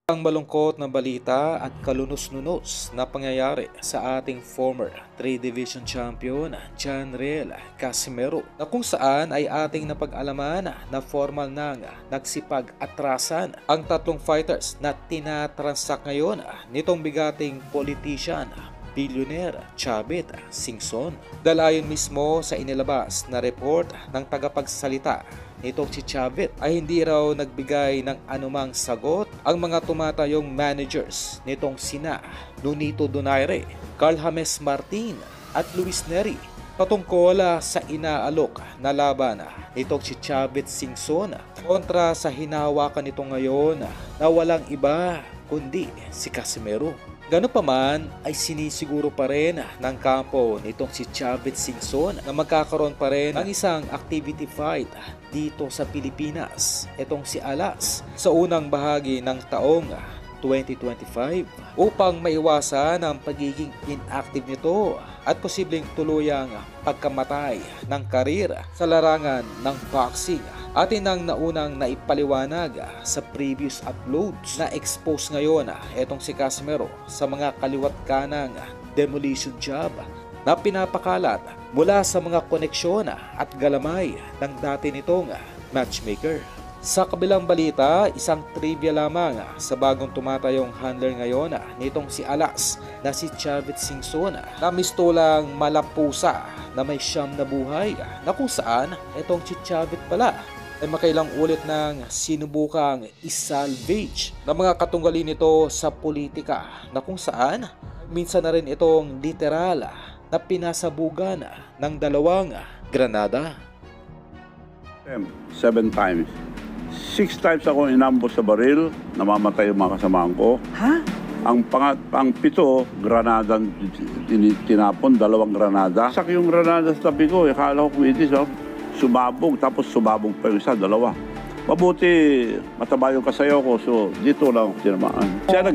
Ang malungkot na balita at kalunos-nunos na pangyayari sa ating former 3 Division Champion Jonrel Casimero, na kung saan ay ating napag-alaman na formal nang nagsipag-atrasan ang tatlong fighters na tinatransak ngayon nitong bigating politician, billionaire Chavit Singson. Dalayon mismo sa inilabas na report ng tagapagsalita nitong si Chavit ay hindi raw nagbigay ng anumang sagot ang mga tumatayong managers nitong sina Nonito Donaire, Carl James Martin at Luis Neri patungkol sa inaalok na laban nitong si Chavit Singson kontra sa hinahawakan nito ngayon na walang iba kundi si Casimero. Gano'n pa man ay sinisiguro pa rin ng kampo nitong si Chavit Singson na magkakaroon pa rin ng isang activity fight dito sa Pilipinas, itong si Alas, sa unang bahagi ng taong 2025 upang maiwasan ang pagiging inactive nito at posibleng tuluyang pagkamatay ng karir sa larangan ng boxing. Atin ang naunang naipaliwanag sa previous uploads na expose ngayon etong si Casimero sa mga kaliwat kanang demolition job na pinapakalat mula sa mga koneksyon at galamay ng dati nitong matchmaker. Sa kabilang balita, isang trivia lamang sa bagong tumatayong handler ngayon nitong si Alas na si Chavit Singson na mistulang malapusa na may siyam na buhay na kung saan itong si Chavit pala ay makailang ulit ng sinubukang isalvage ng mga katunggali nito sa politika na kung saan minsan na rin itong literal na pinasabugan ng dalawang granada. 7 times. 6 times ako inambos sa baril, namamatay yung mga kasamahan ko. Ha? Ang 7, granada tinapon, 2 granada. Sak yung granada sa tabi ko, akala ko kumitis, sumabog, tapos sumabog pa yung isa, 2. Mabuti, mataba yung kasayaw ko, so dito lang ako tinamaan. Siya